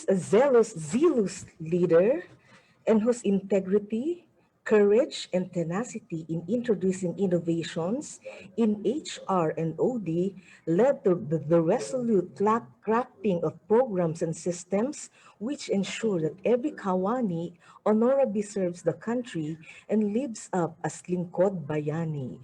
a zealous leader, and whose integrity, courage, and tenacity in introducing innovations in HR and OD led to the resolute crafting of programs and systems which ensure that every Kawani honorably serves the country and lives up as Lingkod Bayani.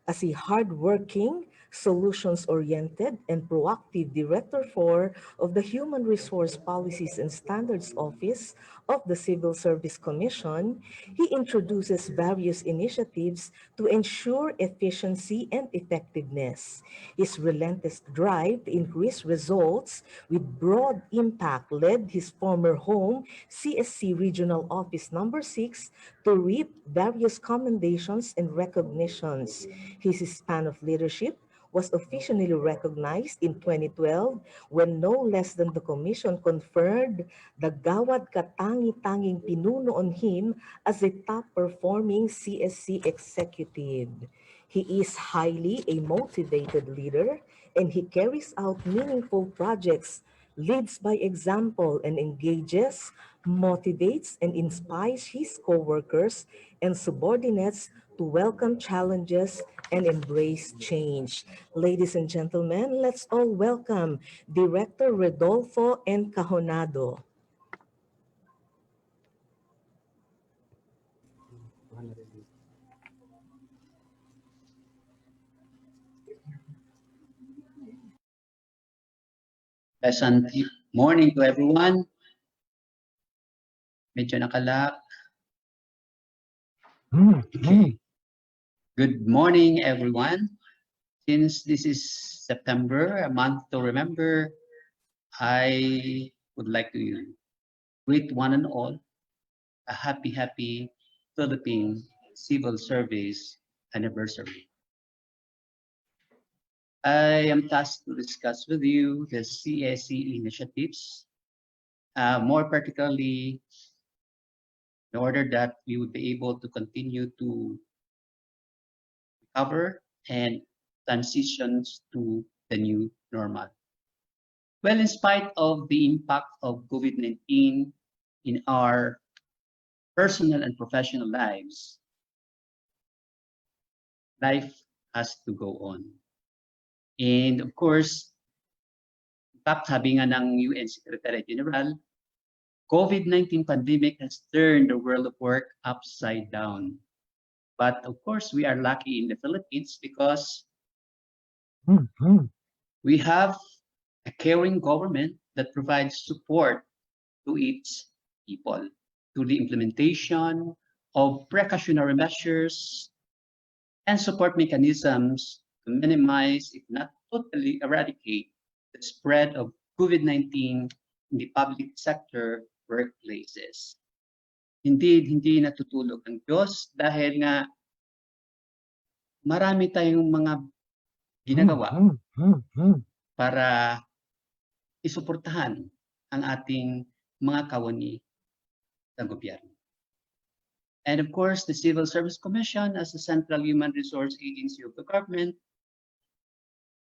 As a hardworking, solutions-oriented, and proactive Director 4 of the Human Resource Policies and Standards Office of the Civil Service Commission, he introduces various initiatives to ensure efficiency and effectiveness. His relentless drive to increase results with broad impact led his former home, CSC Regional Office Number 6, to reap various commendations and recognitions. His span of leadership was officially recognized in 2012 when no less than the Commission conferred the Gawad Katangi-Tanging Pinuno on him as a top-performing CSC executive. He is highly a motivated leader, and he carries out meaningful projects, leads by example, and engages, motivates, and inspires his co-workers and subordinates to welcome challenges and embrace change. Ladies and gentlemen, let's all welcome Director Rodolfo Encajonado. Pleasant morning to everyone. Medyo nakalak. Okay. Good morning, everyone. Since this is September, a month to remember, I would like to greet one and all a happy Philippine Civil Service anniversary. I am tasked to discuss with you the CSC initiatives, more particularly in order that we would be able to continue to recover and transitions to the new normal. Well, in spite of the impact of COVID-19 in our personal and professional lives, life has to go on. And of course, in fact, sabi nga ng UN Secretary General, COVID-19 pandemic has turned the world of work upside down. But of course, we are lucky in the Philippines because we have a caring government that provides support to its people through the implementation of precautionary measures and support mechanisms to minimize, if not totally eradicate, the spread of COVID-19 in the public sector workplaces. Indeed, hindi natutulog ang Diyos dahil nga marami tayong mga ginagawa para isuportahan ang ating mga kawani sa gobyerno. And of course, the Civil Service Commission, as the central human resource agency of the government,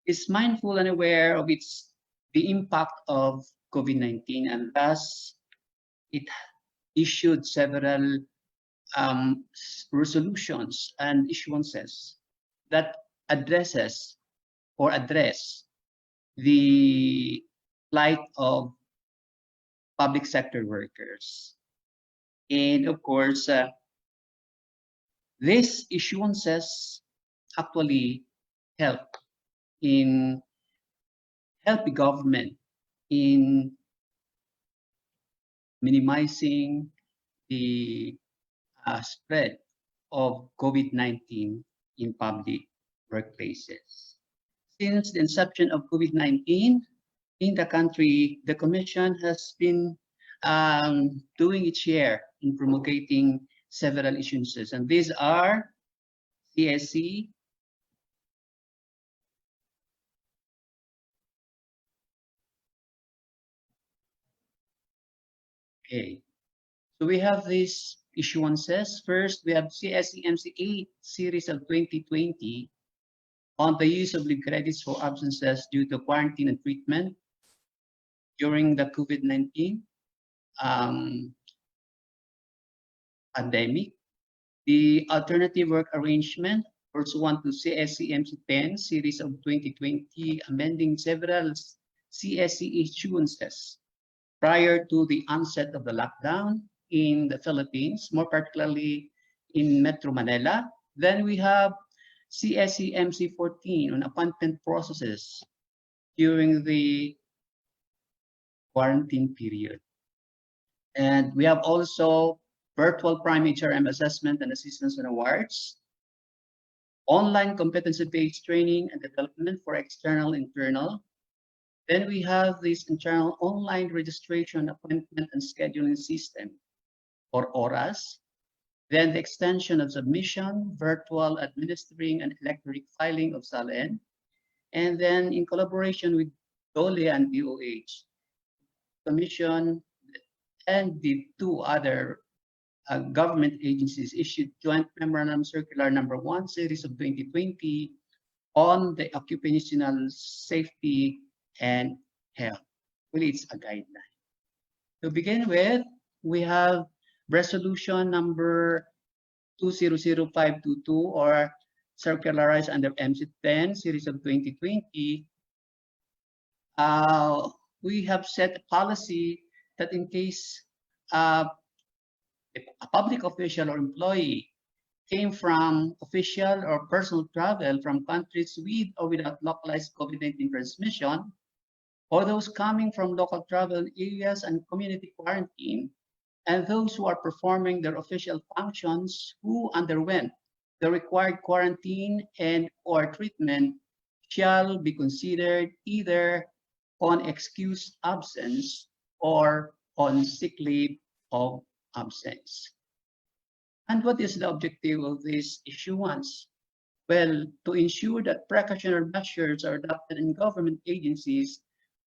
is mindful and aware of the impact of COVID-19, and thus it issued several resolutions and issuances that address the plight of public sector workers. And of course, these issuances actually help the government in minimizing the spread of COVID-19 in public workplaces. Since the inception of COVID-19 in the country, the Commission has been doing its share in promulgating several issuances, and these are CSC, okay. So we have these issuances. First, we have CSC MC8 series of 2020 on the use of leave credits for absences due to quarantine and treatment during the COVID-19. um, pandemic. The alternative work arrangement pursuant to CSCMC 10 series of 2020, amending several CSC issuances prior to the onset of the lockdown in the Philippines, more particularly in Metro Manila. Then we have CSCMC 14 on appointment processes during the quarantine period. And we have also virtual prime HRM assessment and assistance and awards, online competency-based training and development for external, internal. Then we have this internal online registration, appointment, and scheduling system, or ORAS. Then the extension of submission, virtual administering, and electronic filing of SALN. And then in collaboration with DOLE and DOH, Commission and the two other government agencies issued joint memorandum circular number 1 series of 2020 on the occupational safety and health. Well, it's a guideline. To begin with, we have resolution number 200522 or circularized under MC10 series of 2020. We have set a policy that in case a public official or employee came from official or personal travel from countries with or without localized COVID-19 transmission, or those coming from local travel areas and community quarantine, and those who are performing their official functions who underwent the required quarantine and or treatment shall be considered either on excused absence or on sick leave of absence. And what is the objective of this issuance? Well, to ensure that precautionary measures are adopted in government agencies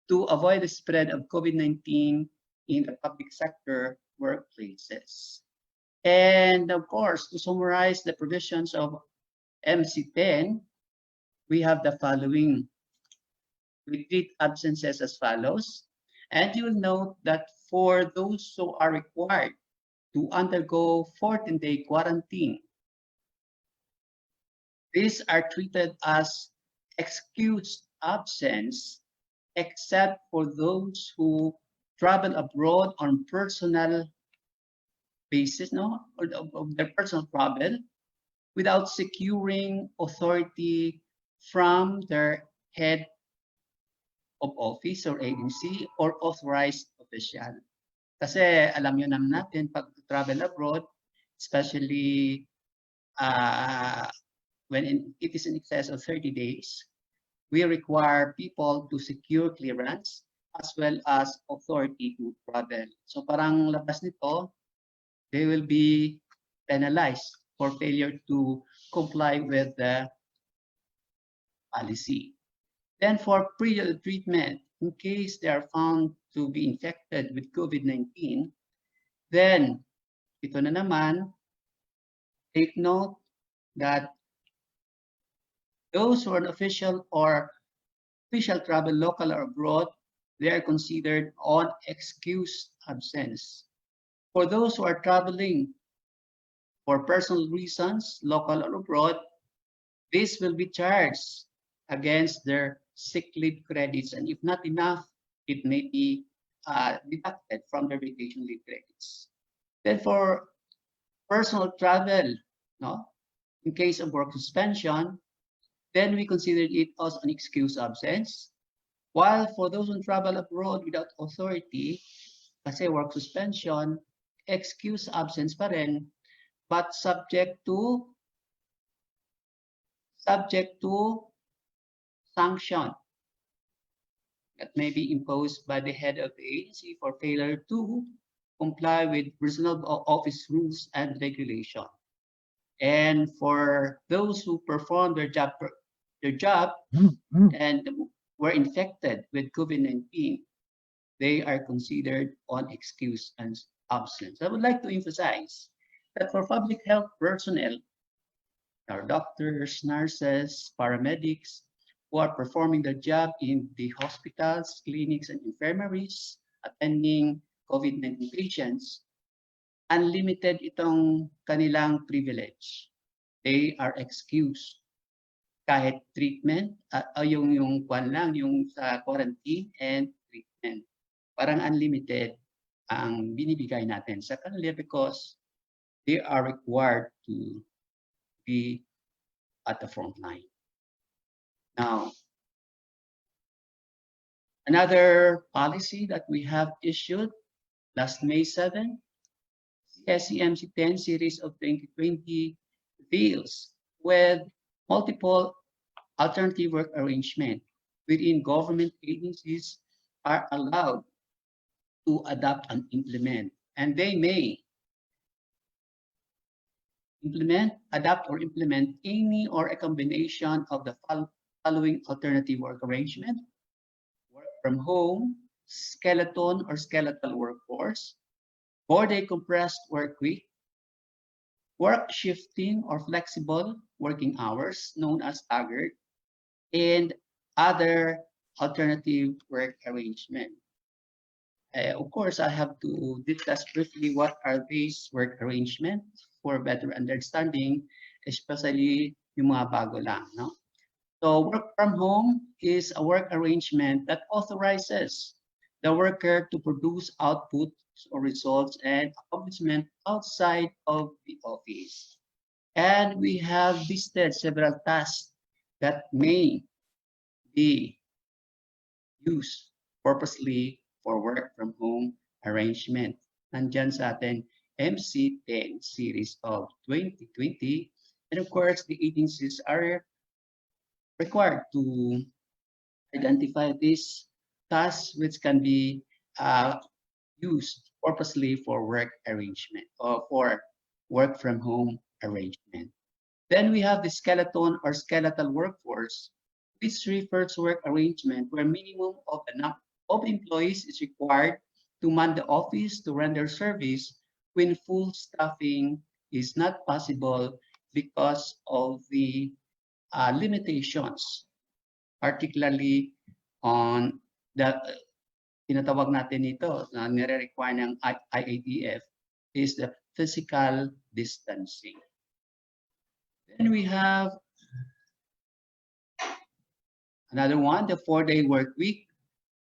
to avoid the spread of COVID-19 in the public sector workplaces. And of course, to summarize the provisions of MC10, we have the following. We treat absences as follows. And you will note that for those who are required to undergo 14-day quarantine, these are treated as excused absence, except for those who travel abroad on personal basis, or of their personal travel, without securing authority from their head of office or agency or authorized official. Kasi alam nyo naman natin, pag travel abroad, especially when it is in excess of 30 days, we require people to secure clearance as well as authority to travel. So parang labas nito, they will be penalized for failure to comply with the policy. Then for pre treatment, in case they are found to be infected with COVID-19, then ito na naman, take note that those who are an official or official travel local or abroad, they are considered on excused absence. For those who are traveling for personal reasons, local or abroad, this will be charged against their sick leave credits, and if not enough, it may be deducted from their vacation leave credits. Then for personal travel, in case of work suspension, then we consider it as an excused absence. While for those who travel abroad without authority, kasi work suspension, excused absence pa rin, but subject to sanction that may be imposed by the head of the agency for failure to comply with reasonable office rules and regulation. And for those who perform their job and were infected with COVID-19, they are considered on excuse and absence. I would like to emphasize that for public health personnel, our doctors, nurses, paramedics, who are performing their job in the hospitals, clinics, and infirmaries, attending COVID-19 patients, unlimited itong kanilang privilege. They are excused kahit treatment, yung kwan lang, yung sa quarantine and treatment. Parang unlimited ang binibigay natin sa kanila because they are required to be at the front line. Now, another policy that we have issued last May 7, SCMC 10 series of 2020 deals with multiple alternative work arrangement within government agencies are allowed to adopt and implement, and they may adopt or implement any or a combination of the following alternative work arrangement: work from home, skeleton or skeletal workforce, 4-day compressed work week, work shifting or flexible working hours known as staggered, and other alternative work arrangement. Of course, I have to discuss briefly what are these work arrangements for better understanding, especially yung mga bago lang. No? So work from home is a work arrangement that authorizes the worker to produce outputs or results and accomplishment outside of the office. And we have listed several tasks that may be used purposely for work from home arrangement. Nandyan sa ating MC10 series of 2020. And of course, the agencies are required to identify these tasks which can be used purposely for work arrangement or for work from home arrangement. Then we have the skeleton or skeletal workforce, which refers to work arrangement where minimum of the number of employees is required to man the office to render service when full staffing is not possible because of the limitations, particularly on the tinatawag natin ito na nire-require ng IATF is the physical distancing. Then we have another one, the 4-day work week,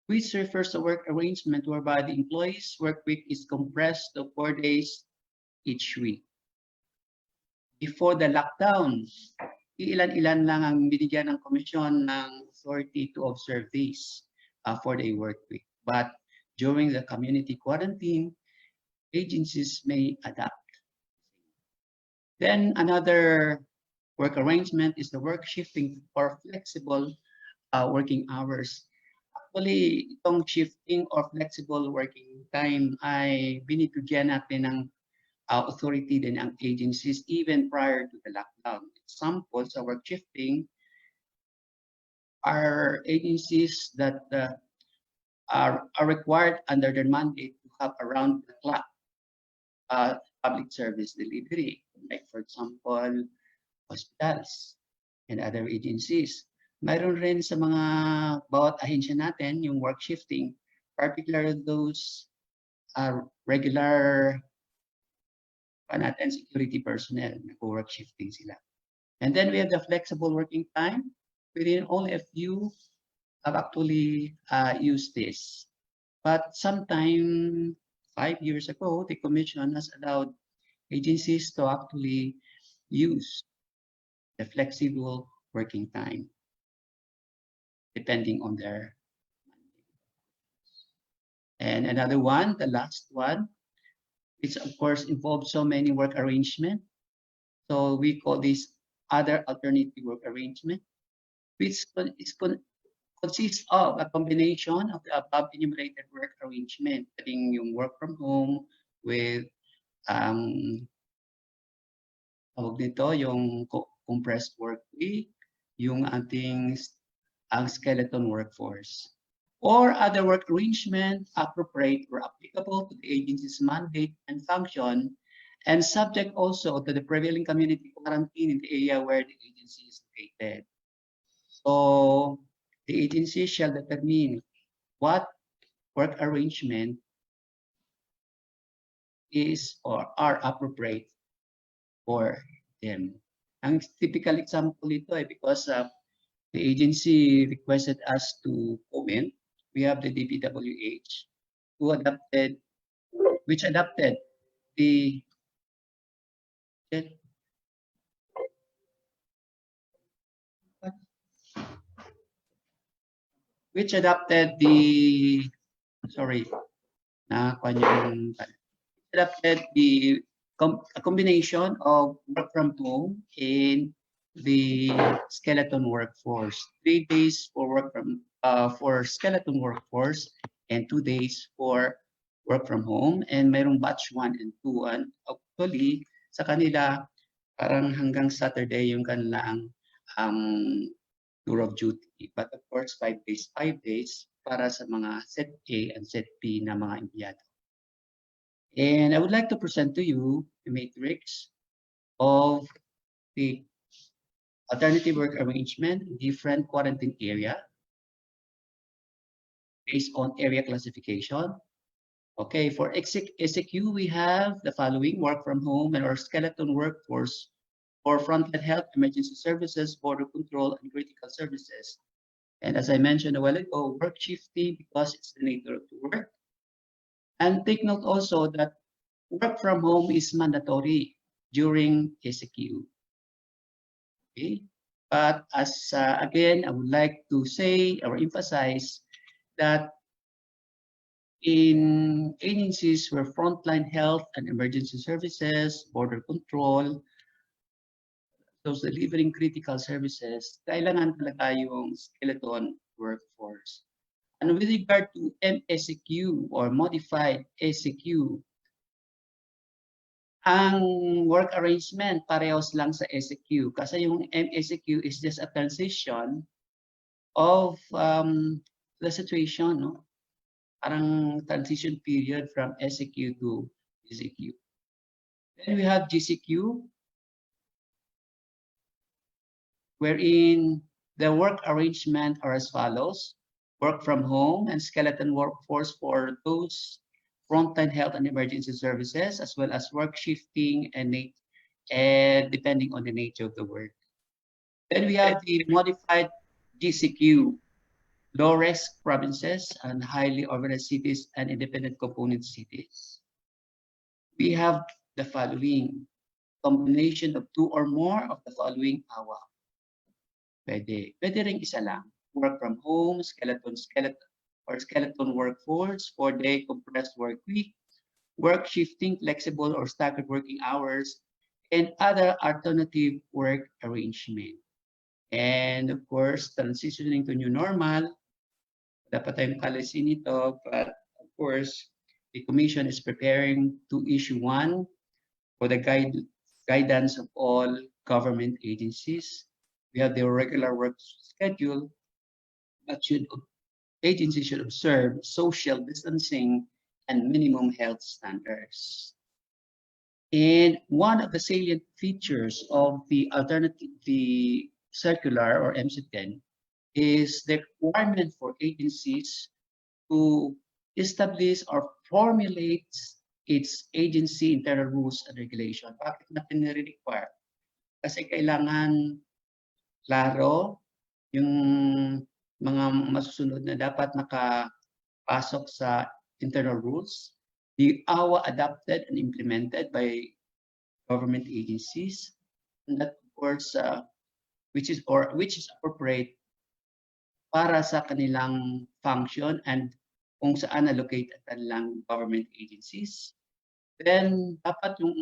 which refers to work arrangement whereby the employee's work week is compressed to 4 days each week. Before the lockdown, ilan-ilan lang ang binigyan ng komisyon ng authority to observe this 4-day work week. But during the community quarantine, agencies may adapt. Then another work arrangement is the work shifting or flexible working hours. Actually, itong shifting or flexible working time ay binibigyan natin ng authority din ang agencies even prior to the lockdown. Examples of work shifting are agencies that are required under their mandate to have around the clock public service delivery, like for example, hospitals and other agencies. Mayroon rin sa mga bawat ahensya natin yung work shifting, particularly those regular natin security personnel, nag-work shifting sila. And then we have the flexible working time. Within only a few have actually used this. But sometime 5 years ago, the Commission has allowed agencies to actually use the flexible working time, depending on their mandate. And another one, the last one, which of course involves so many work arrangement. So we call this other alternative work arrangement, which consists of a combination of the above enumerated work arrangement, pwedeng yung work from home with tawag nito, yung compressed work week, yung ating ang skeleton workforce, or other work arrangement appropriate or applicable to the agency's mandate and function, and subject also to the prevailing community quarantine in the area where the agency is located. So the agency shall determine what work arrangement is or are appropriate for them. Ang typical example ito ay because the agency requested us to comment. We have the DPWH which adopted the which adopted the sorry adopted the a combination of work from home and the skeleton workforce. 3 days for work from for skeleton workforce and 2 days for work from home. And mayroong batch 1 and 2. And actually, sa kanila, parang hanggang Saturday yung kanilang tour of duty. But of course, 5 days para sa mga set A and set B na mga empleyado. And I would like to present to you the matrix of the alternative work arrangement in different quarantine area based on area classification. Okay, for SAQ, we have the following: work from home and our skeleton workforce for frontline health, emergency services, border control, and critical services. And as I mentioned a while ago, work shifting because it's the nature of the work. And take note also that work from home is mandatory during SAQ. Okay, but as again, I would like to say or emphasize that in agencies where frontline health and emergency services, border control, those delivering critical services, kailangan talaga yung skeleton workforce. And with regard to MSAQ or modified SAQ, ang work arrangement parehas lang sa SAQ kasi yung MSAQ is just a transition of the situation, no? Parang transition period from SAQ to GCQ. Then we have GCQ, wherein the work arrangement are as follows: work from home and skeleton workforce for those frontline health and emergency services, as well as work shifting and depending on the nature of the work. Then we have the modified GCQ, low-risk provinces and highly organized cities and independent component cities. We have the following: combination of 2 or more of the following AWA. Pwede ring isa lang. Work from home, skeleton workforce, 4-day compressed work week, work shifting, flexible or staggered working hours, and other alternative work arrangement. And of course, transitioning to new normal, dapat tayong kalisin ito, but of course, the Commission is preparing to issue one for the guidance of all government agencies. We have the regular work schedule, but agencies should observe social distancing and minimum health standards. And one of the salient features of the circular or MC10 is the requirement for agencies to establish or formulate its agency internal rules and regulation. Bakit natin nire-require? Kasi kailangan klaro yung mga masusunod na dapat nakapasok sa internal rules. The AWA adopted and implemented by government agencies, and that of course which is appropriate para sa kanilang function and kung saan allocate ang kanilang government agencies. Then dapat yung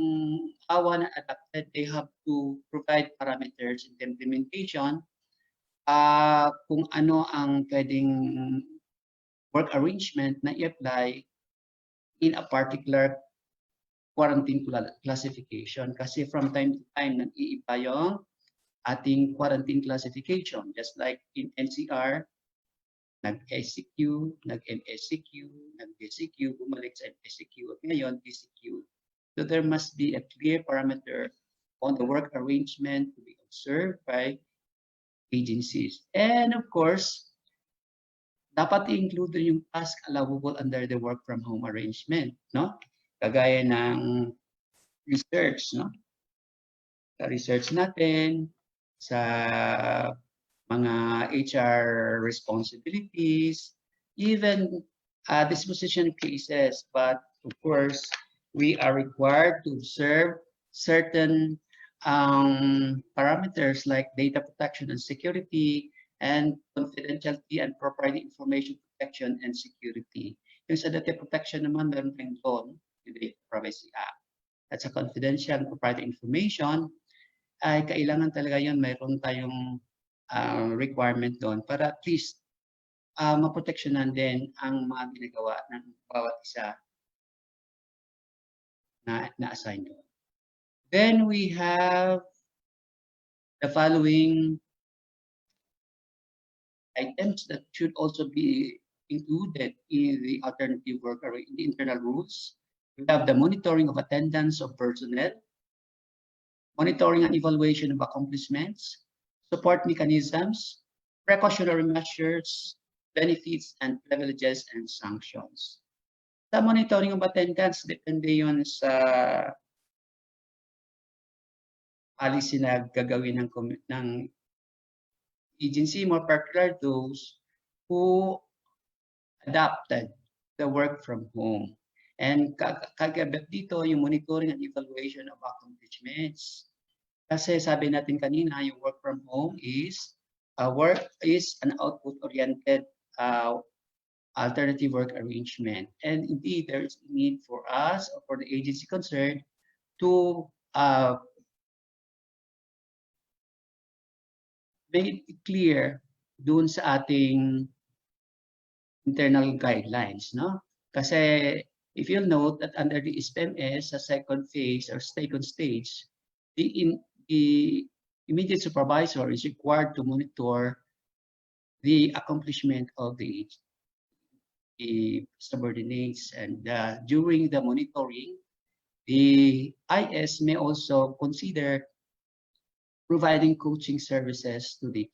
AWA na adopted, they have to provide parameters in the implementation kung ano ang pwedeng work arrangement na i-apply in a particular quarantine classification. Kasi from time to time, nag-iiba yung ating quarantine classification. Just like in NCR, nag-SCQ, nag-MSCQ, nag-DCQ, bumalik sa MSCQ, at ngayon, DCQ. So there must be a clear parameter on the work arrangement to be observed by agencies. And of course, dapat i-include yung task allowable under the work from home arrangement, no? kagaya ng research, no? Sa research natin, sa mga HR responsibilities, even disposition cases. But of course, we are required to observe certain parameters like data protection and security and confidentiality and proprietary information protection and security. Yung sa data protection naman, meron tayong doon, yung Data Privacy Act. At sa confidential and proprietary information, ay kailangan talaga yun, mayroon tayong requirement doon para at least maproteksyonan din ang mga ginagawa ng bawat isa na na-assign doon. Then we have the following items that should also be included in the alternative work or in the internal rules. We have the monitoring of attendance of personnel, monitoring and evaluation of accomplishments, support mechanisms, precautionary measures, benefits and privileges and sanctions. Sa monitoring of attendance, depende yun sa policy na gagawin ng agency, more particular those who adopted the work from home. And kagabit dito yung monitoring and evaluation of accomplishments. Kasi sabi natin kanina, yung work from home is an output-oriented alternative work arrangement. And indeed, there is a need for us or for the agency concerned to make it clear dun sa ating internal guidelines, no? Kasi if you'll note that under the SPMS, sa second phase or second stage, the immediate supervisor is required to monitor the accomplishment of the subordinates, and during the monitoring, the IS may also consider providing coaching services to the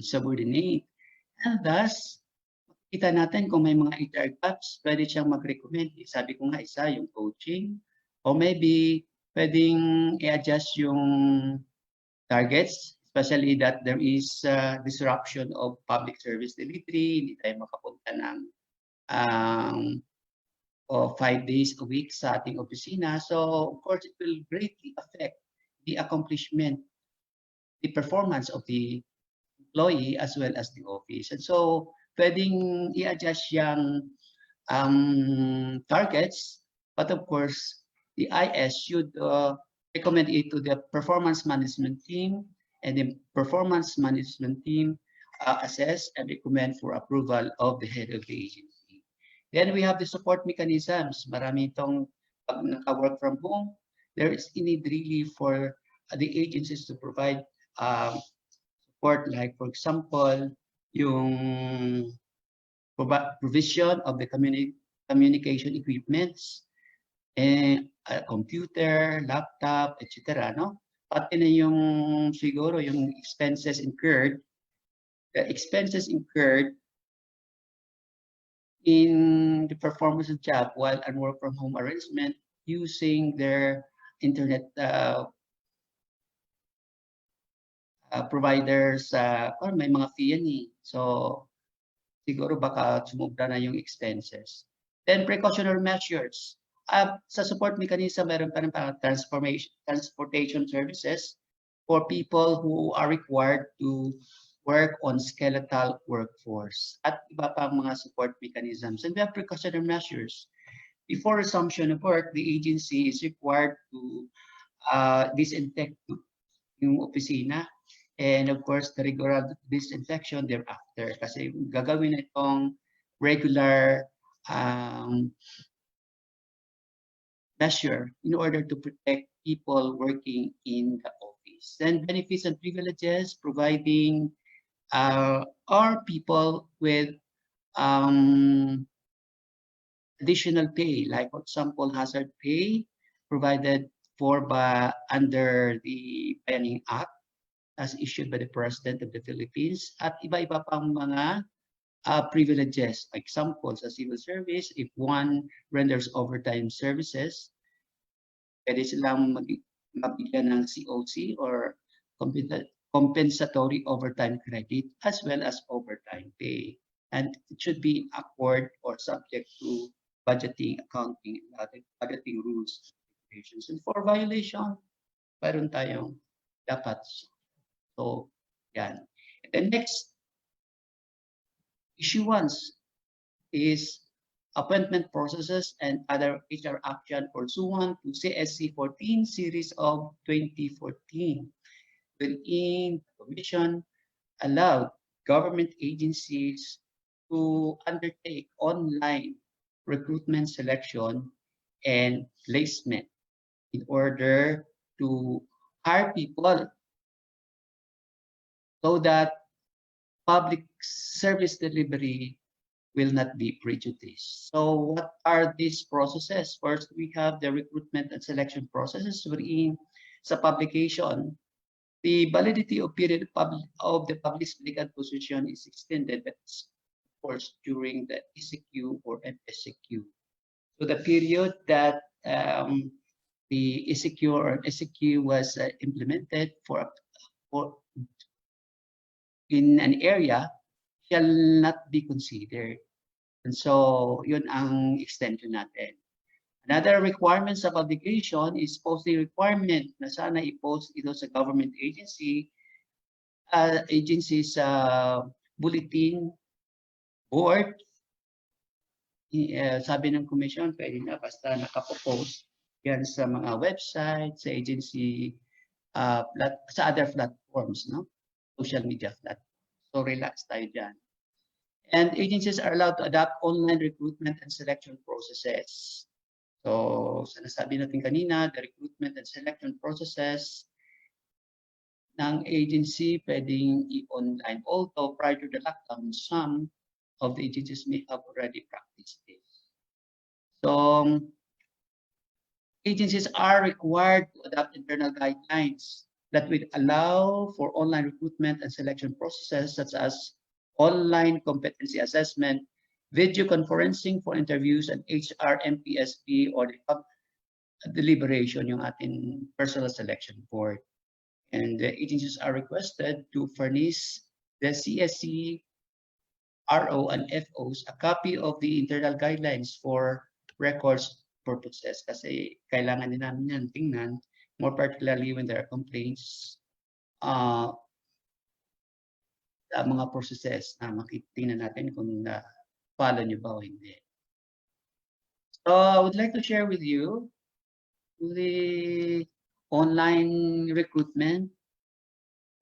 subordinate. And thus, kita natin kung may mga HR gaps, pwede siyang mag-recommend. Sabi ko nga isa, yung coaching. Or maybe, pwedeng i-adjust yung targets, especially that there is disruption of public service delivery, hindi tayo makapunta ng 5 days a week sa ating opisina. So, of course, it will greatly affect the accomplishment, the performance of the employee as well as the office. And so, pwedeng i-adjust yung targets, but of course, the IS should recommend it to the performance management team, and the performance management team assess and recommend for approval of the head of the agency. Then we have the support mechanisms. Marami itong pag naka-work from home, there is a need really for the agencies to provide support, like for example, yung provision of the communication equipments, and computer, laptop, etc. No? Pati na yung siguro yung expenses incurred, in the performance of job while on work from home arrangement using their internet providers, or may mga fee yan eh. So, siguro baka sumubra na yung expenses. Then, precautionary measures. Sa support mechanism, meron pa rin transportation services for people who are required to work on skeletal workforce at iba pang mga support mechanisms. And we have precautionary measures. Before resumption of work, the agency is required to disinfect yung opisina, and of course, the regular disinfection thereafter. Kasi gagawin itong regular measure in order to protect people working in the office. Then benefits and privileges, providing our people with additional pay, like for example, hazard pay provided for under the Planning Act as issued by the President of the Philippines, at iba-iba pang mga privileges. Example, sa civil service, if one renders overtime services, pwede silang mabigyan ng COC or compensatory overtime credit as well as overtime pay. And it should be accord or subject to budgeting, accounting, and other budgeting rules and regulations. And for violation, mayroon tayong dapat. So, yan. And the next issuance is appointment processes and other HR action pursuant to CSC 14 series of 2014, wherein the Commission allowed government agencies to undertake online recruitment selection and placement in order to hire people so that public service delivery will not be prejudiced. So what are these processes? First, we have the recruitment and selection processes wherein sa publication, the validity of period of the published legal position is extended, but of course during the ECQ or MSCQ. So the period that the ECQ or SCQ was implemented for in an area shall not be considered. And so, yun ang extension natin. Another requirement sa publication is posting requirement na sana i-post ito sa government agency, agencies bulletin board. Sabi ng commission, pwede na basta nakapost yan sa mga website, sa agency, sa other platforms, no? Social media platforms. So relax tayo dyan. And agencies are allowed to adopt online recruitment and selection processes. So, sinasabi natin kanina, the recruitment and selection processes ng agency pwedeng i-online. Although prior to the lockdown, some of the agencies may have already practiced this. So, agencies are required to adopt internal guidelines that will allow for online recruitment and selection processes such as online competency assessment, video conferencing for interviews, and HR MPSP or the deliberation, yung ating personal selection board. And the agencies are requested to furnish the CSC, RO, and FOs a copy of the internal guidelines for records purposes. Kasi kailangan din namin yan tingnan, more particularly when there are complaints, mga processes na makitingnan natin kung follow nyo ba o hindi. So I would like to share with you the online recruitment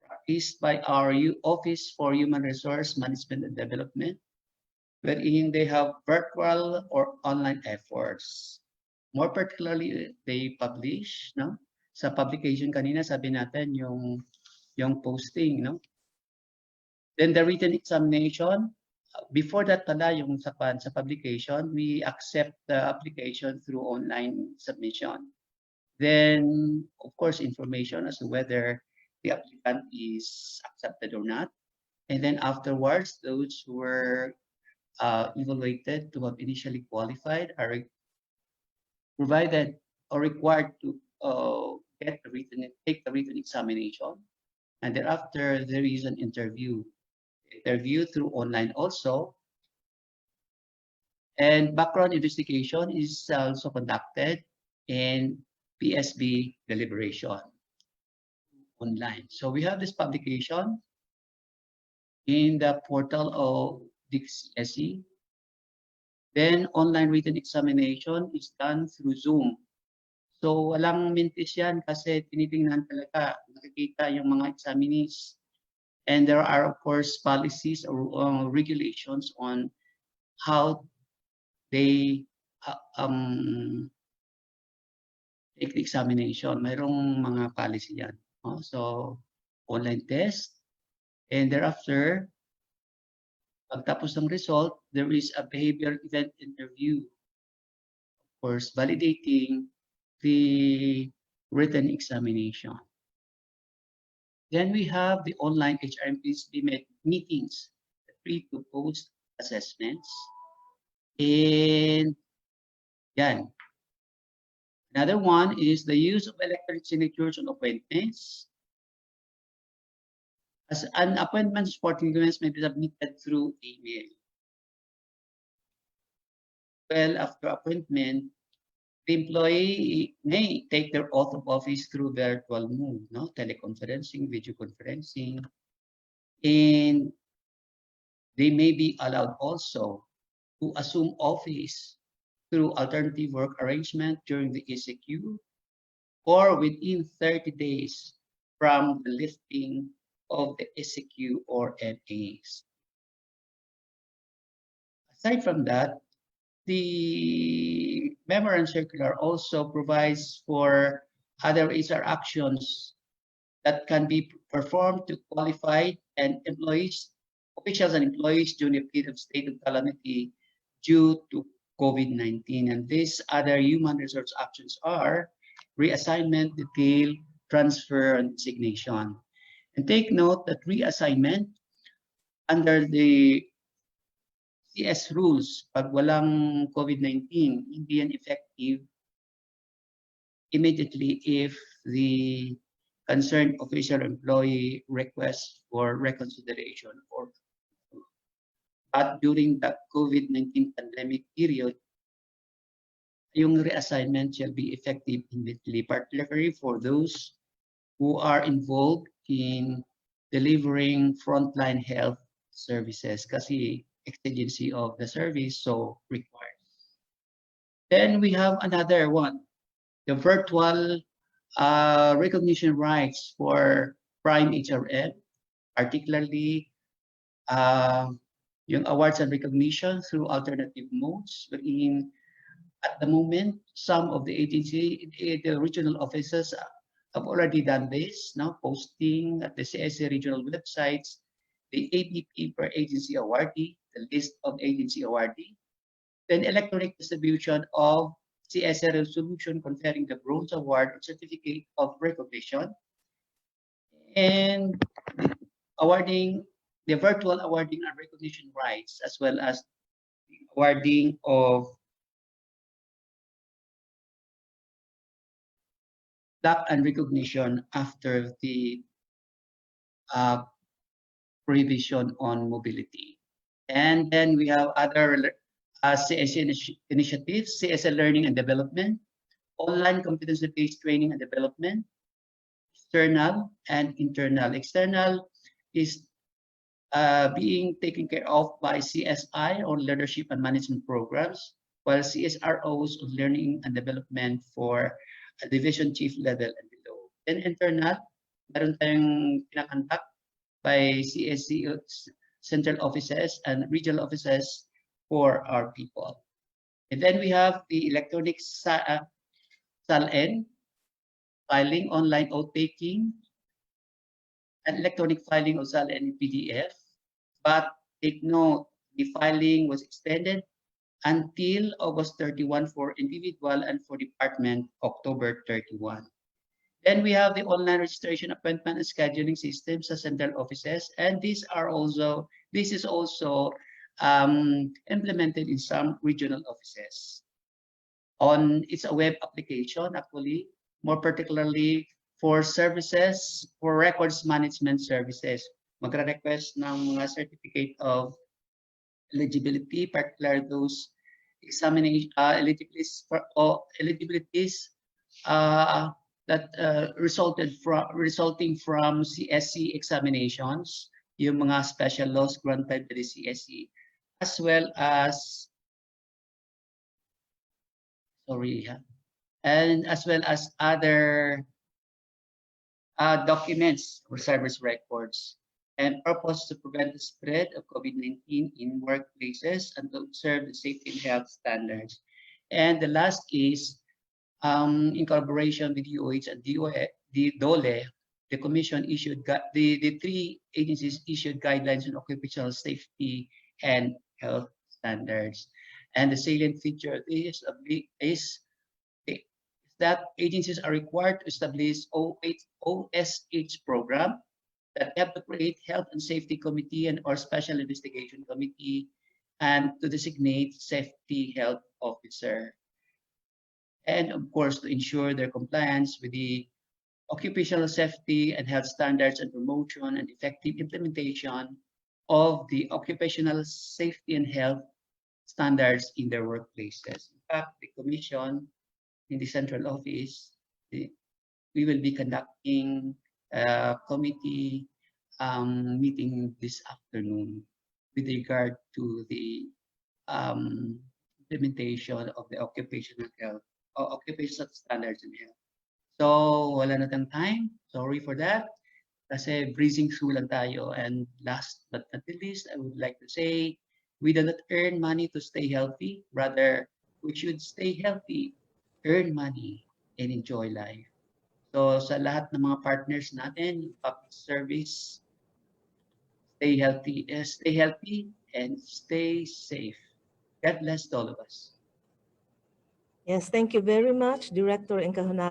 practiced by our Office for Human Resource Management and Development, wherein they have virtual or online efforts. More particularly, they publish, no? Sa publication kanina, sabi natin yung posting, no? Then the written examination, before that pala yung sa publication, we accept the application through online submission. Then, of course, information as to whether the applicant is accepted or not. And then afterwards, those who were evaluated to have initially qualified are provided or required to take the written examination. And thereafter, there is an interview through online also. And background investigation is also conducted in PSB deliberation online. So we have this publication in the portal of DXSE. Then online written examination is done through Zoom. So walang mintis yan kasi tinitingnan talaga, nakikita yung mga examinees. And there are, of course, policies or regulations on how they take the examination. Mayroong mga policy yan. So, online test. And thereafter, pagtapos ng result, there is a behavior event interview. Of course, validating the written examination. Then we have the online HRMPSB meetings, the pre to post assessments. And yan. Another one is the use of electronic signatures on appointments. As an appointment supporting documents may be submitted through email. Well, after appointment, the employee may take their oath of office through virtual mode, no? Teleconferencing, video conferencing, and they may be allowed also to assume office through alternative work arrangement during the ECQ or within 30 days from the lifting of the ECQ or NAs. Aside from that, the memorandum circular also provides for other HR actions that can be performed to qualified and employees, officials and employees during a period of state of calamity due to COVID-19. And these other human resource actions are reassignment, detail, transfer, and designation. And take note that reassignment under the CS rules, pag walang COVID-19, hindi yan effective immediately if the concerned official employee requests for reconsideration or but during the COVID-19 pandemic period, yung reassignment shall be effective immediately, particularly for those who are involved in delivering frontline health services kasi exigency of the service so required. Then we have another one, the virtual recognition rights for prime HRM, particularly yung awards and recognition through alternative modes. Wherein at the moment, some of the agency, the regional offices have already done this, now posting at the CSA regional websites, the ABP per agency awardee, the list of agency awardee, then electronic distribution of CSA resolution conferring the Bronze Award or Certificate of Recognition, and awarding the virtual awarding and recognition rights, as well as the awarding of plaque and recognition after the prohibition on mobility. And then we have other CSA initiatives, CSA learning and development, online competency-based training and development, external and internal. External is being taken care of by CSI or leadership and management programs, while CSROs on learning and development for division chief level and below. Then internal, meron tayong pinakonduct by CSC central offices and regional offices for our people. And then we have the electronic SALN, filing, online oath taking, and electronic filing of SALN PDF. But take note, the filing was extended until August 31 for individual and for department October 31. Then we have the online registration, appointment, and scheduling systems at central offices, and this is also implemented in some regional offices. It's a web application actually, more particularly for services, for records management services. Magre-request ng mga certificate of eligibility, particularly those examination eligibilities that resulting from CSC examinations, yung mga special laws granted by the CSC, as well as other documents or service records, and purpose to prevent the spread of COVID-19 in workplaces and to observe the safety and health standards. And the last is in collaboration with UOH and DOLE, the commission issued, the three agencies issued guidelines on occupational safety and health standards. And the salient feature is that agencies are required to establish OSH program, that have to create health and safety committee and or special investigation committee, and to designate safety health officer, and of course to ensure their compliance with the occupational safety and health standards and promotion and effective implementation of the occupational safety and health standards in their workplaces. In fact, the commission in the central office, we will be conducting a committee meeting this afternoon with regard to the implementation of the occupational health or occupational standards in health. So wala na tayong time. Sorry for that. Kasi breezing through lang tayo. And last but not the least, I would like to say, we do not earn money to stay healthy. Rather, we should stay healthy, earn money, and enjoy life. So sa lahat ng mga partners natin, yung public service, stay healthy and stay safe. God bless to all of us. Yes, thank you very much, Director Encajonado.